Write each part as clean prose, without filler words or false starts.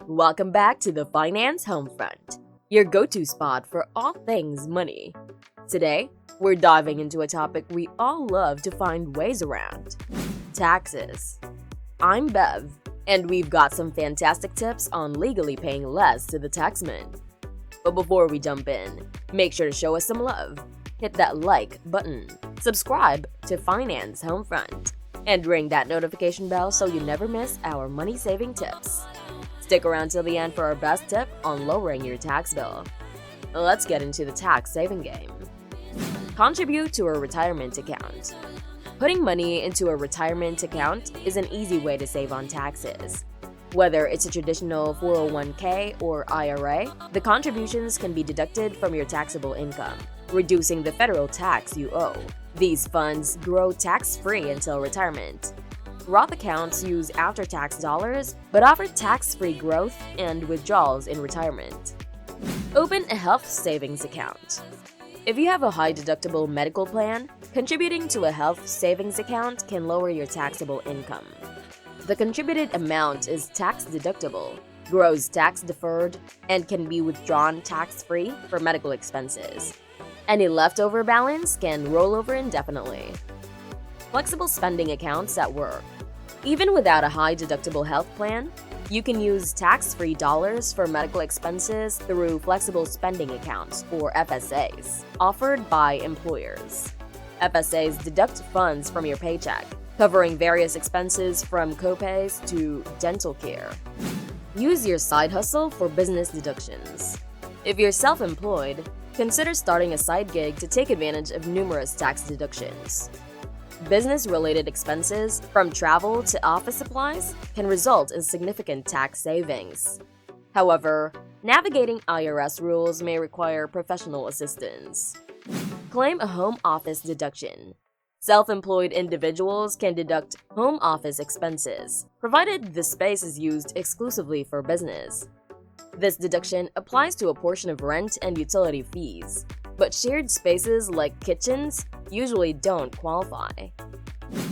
Welcome back to the Finance Homefront, your go-to spot for all things money. Today, we're diving into a topic we all love to find ways around: taxes. I'm Bev, and we've got some fantastic tips on legally paying less to the taxman. But before we jump in, make sure to show us some love. Hit that like button, subscribe to Finance Homefront, and ring that notification bell so you never miss our money-saving tips. Stick around till the end for our best tip on lowering your tax bill. Let's get into the tax-saving game. Contribute to a retirement account. Putting money into a retirement account is an easy way to save on taxes. Whether it's a traditional 401k or IRA, the contributions can be deducted from your taxable income, reducing the federal tax you owe. These funds grow tax-free until retirement. Roth accounts use after-tax dollars but offer tax-free growth and withdrawals in retirement. Open a health savings account. If you have a high-deductible medical plan, contributing to a health savings account can lower your taxable income. The contributed amount is tax-deductible, grows tax-deferred, and can be withdrawn tax-free for medical expenses. Any leftover balance can roll over indefinitely. Flexible spending accounts at work. Even without a high-deductible health plan, you can use tax-free dollars for medical expenses through flexible spending accounts, or FSAs, offered by employers. FSAs deduct funds from your paycheck, covering various expenses from copays to dental care. Use your side hustle for business deductions. If you're self-employed, consider starting a side gig to take advantage of numerous tax deductions. Business-related expenses, from travel to office supplies, can result in significant tax savings. However, navigating IRS rules may require professional assistance. Claim a home office deduction. Self-employed individuals can deduct home office expenses, provided the space is used exclusively for business. This deduction applies to a portion of rent and utility fees, but shared spaces like kitchens usually don't qualify.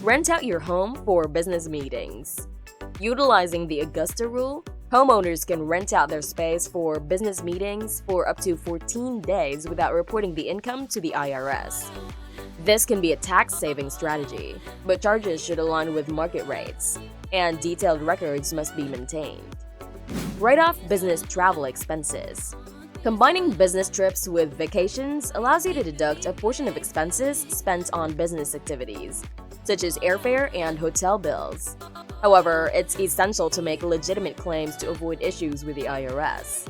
Rent out your home for business meetings. Utilizing the Augusta Rule, homeowners can rent out their space for business meetings for up to 14 days without reporting the income to the IRS. This can be a tax-saving strategy, but charges should align with market rates, and detailed records must be maintained. Write off business travel expenses. Combining business trips with vacations allows you to deduct a portion of expenses spent on business activities, such as airfare and hotel bills. However, it's essential to make legitimate claims to avoid issues with the IRS.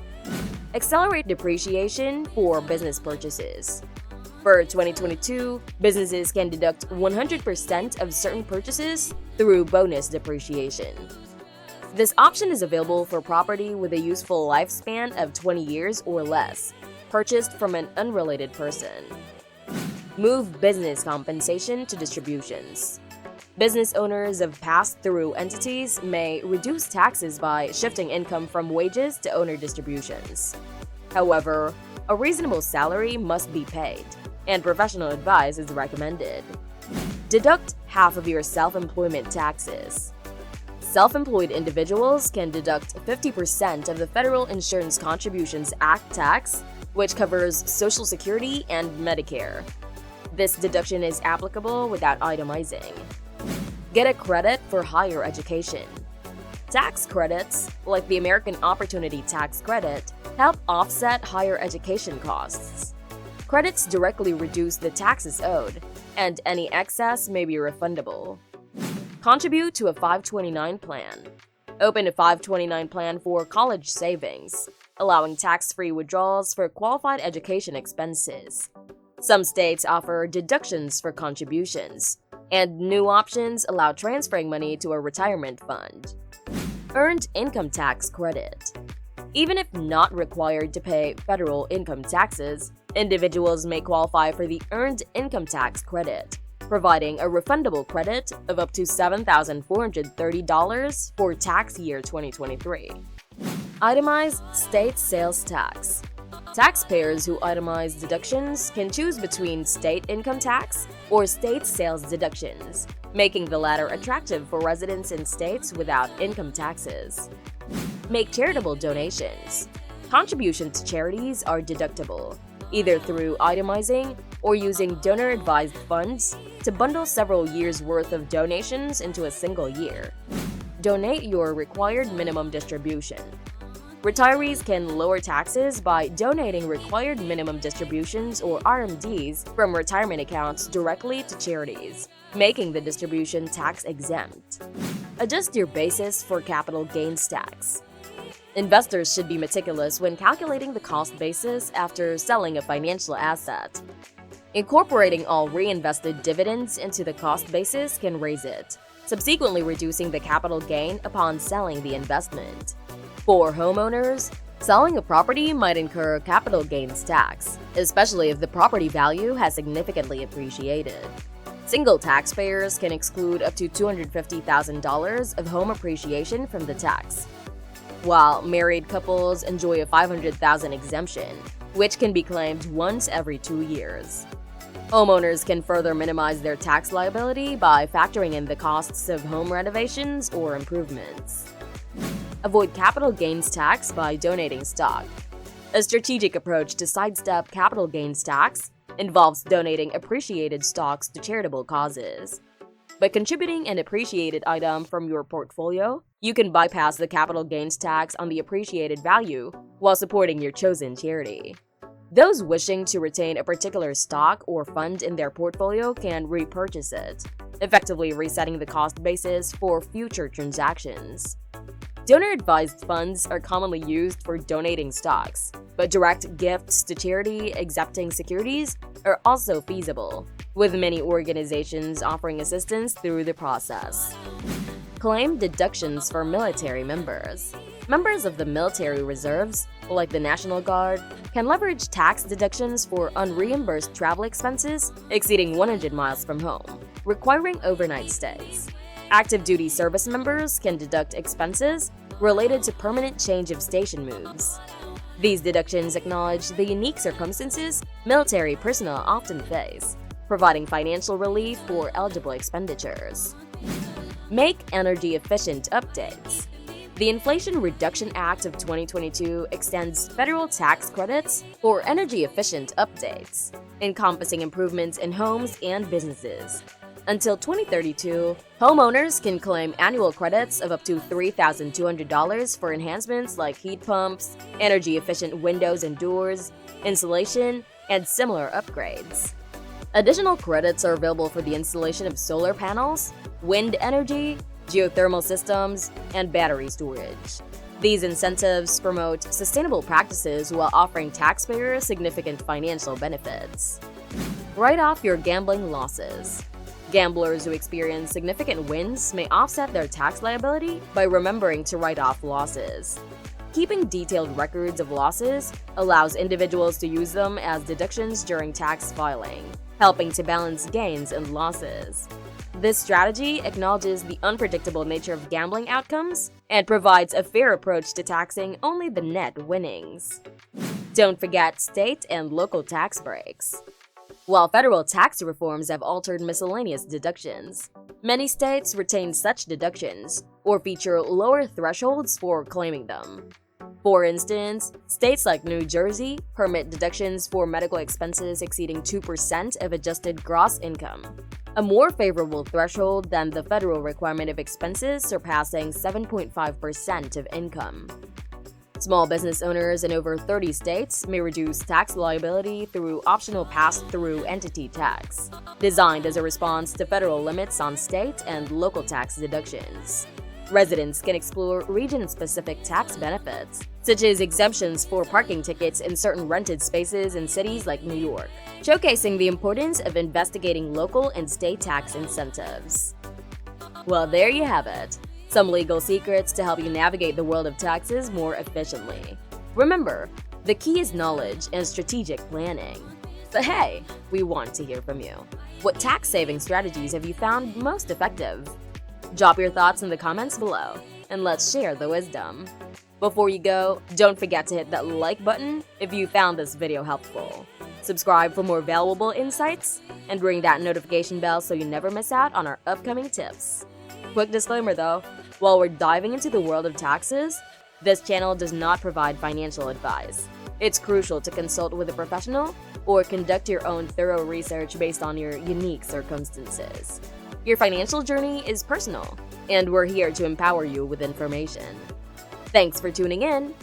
Accelerate depreciation for business purchases. For 2022, businesses can deduct 100% of certain purchases through bonus depreciation. This option is available for property with a useful lifespan of 20 years or less, purchased from an unrelated person. Move business compensation to distributions. Business owners of pass-through entities may reduce taxes by shifting income from wages to owner distributions. However, a reasonable salary must be paid, and professional advice is recommended. Deduct half of your self-employment taxes. Self-employed individuals can deduct 50% of the Federal Insurance Contributions Act tax, which covers Social Security and Medicare. This deduction is applicable without itemizing. Get a credit for higher education. Tax credits, like the American Opportunity Tax Credit, help offset higher education costs. Credits directly reduce the taxes owed, and any excess may be refundable. Contribute to a 529 plan. Open a 529 plan for college savings, allowing tax-free withdrawals for qualified education expenses. Some states offer deductions for contributions, and new options allow transferring money to a retirement fund. Earned income tax credit. Even if not required to pay federal income taxes, individuals may qualify for the Earned Income Tax Credit, providing a refundable credit of up to $7,430 for tax year 2023. Itemize state sales tax. Taxpayers who itemize deductions can choose between state income tax or state sales deductions, making the latter attractive for residents in states without income taxes. Make charitable donations. Contributions to charities are deductible, either through itemizing or using donor-advised funds to bundle several years' worth of donations into a single year. Donate your required minimum distribution. Retirees can lower taxes by donating required minimum distributions or RMDs from retirement accounts directly to charities, making the distribution tax-exempt. Adjust your basis for capital gains tax. Investors should be meticulous when calculating the cost basis after selling a financial asset. Incorporating all reinvested dividends into the cost basis can raise it, subsequently reducing the capital gain upon selling the investment. For homeowners, selling a property might incur capital gains tax, especially if the property value has significantly appreciated. Single taxpayers can exclude up to $250,000 of home appreciation from the tax, while married couples enjoy a $500,000 exemption, which can be claimed once every 2 years. Homeowners can further minimize their tax liability by factoring in the costs of home renovations or improvements. Avoid capital gains tax by donating stock. A strategic approach to sidestep capital gains tax involves donating appreciated stocks to charitable causes. By contributing an appreciated item from your portfolio, you can bypass the capital gains tax on the appreciated value while supporting your chosen charity. Those wishing to retain a particular stock or fund in their portfolio can repurchase it, effectively resetting the cost basis for future transactions. Donor-advised funds are commonly used for donating stocks, but direct gifts to charity accepting securities are also feasible, with many organizations offering assistance through the process. Claim deductions for military members. Members of the military reserves, like the National Guard, can leverage tax deductions for unreimbursed travel expenses exceeding 100 miles from home, requiring overnight stays. Active duty service members can deduct expenses related to permanent change of station moves. These deductions acknowledge the unique circumstances military personnel often face, providing financial relief for eligible expenditures. Make energy-efficient updates. The Inflation Reduction Act of 2022 extends federal tax credits for energy-efficient updates, encompassing improvements in homes and businesses. Until 2032, homeowners can claim annual credits of up to $3,200 for enhancements like heat pumps, energy-efficient windows and doors, insulation, and similar upgrades. Additional credits are available for the installation of solar panels, wind energy, geothermal systems, and battery storage. These incentives promote sustainable practices while offering taxpayers significant financial benefits. Write off your gambling losses. Gamblers who experience significant wins may offset their tax liability by remembering to write off losses. Keeping detailed records of losses allows individuals to use them as deductions during tax filing, helping to balance gains and losses. This strategy acknowledges the unpredictable nature of gambling outcomes and provides a fair approach to taxing only the net winnings. Don't forget state and local tax breaks. While federal tax reforms have altered miscellaneous deductions, many states retain such deductions or feature lower thresholds for claiming them. For instance, states like New Jersey permit deductions for medical expenses exceeding 2% of adjusted gross income, a more favorable threshold than the federal requirement of expenses surpassing 7.5% of income. Small business owners in over 30 states may reduce tax liability through optional pass-through entity tax, designed as a response to federal limits on state and local tax deductions. Residents can explore region-specific tax benefits, such as exemptions for parking tickets in certain rented spaces in cities like New York, showcasing the importance of investigating local and state tax incentives. Well, there you have it. Some legal secrets to help you navigate the world of taxes more efficiently. Remember, the key is knowledge and strategic planning. But hey, we want to hear from you. What tax-saving strategies have you found most effective? Drop your thoughts in the comments below, and let's share the wisdom. Before you go, don't forget to hit that like button if you found this video helpful. Subscribe for more valuable insights, and ring that notification bell so you never miss out on our upcoming tips. Quick disclaimer though, while we're diving into the world of taxes, This channel does not provide financial advice. It's crucial to consult with a professional or conduct your own thorough research based on your unique circumstances. Your financial journey is personal, and we're here to empower you with information. Thanks for tuning in.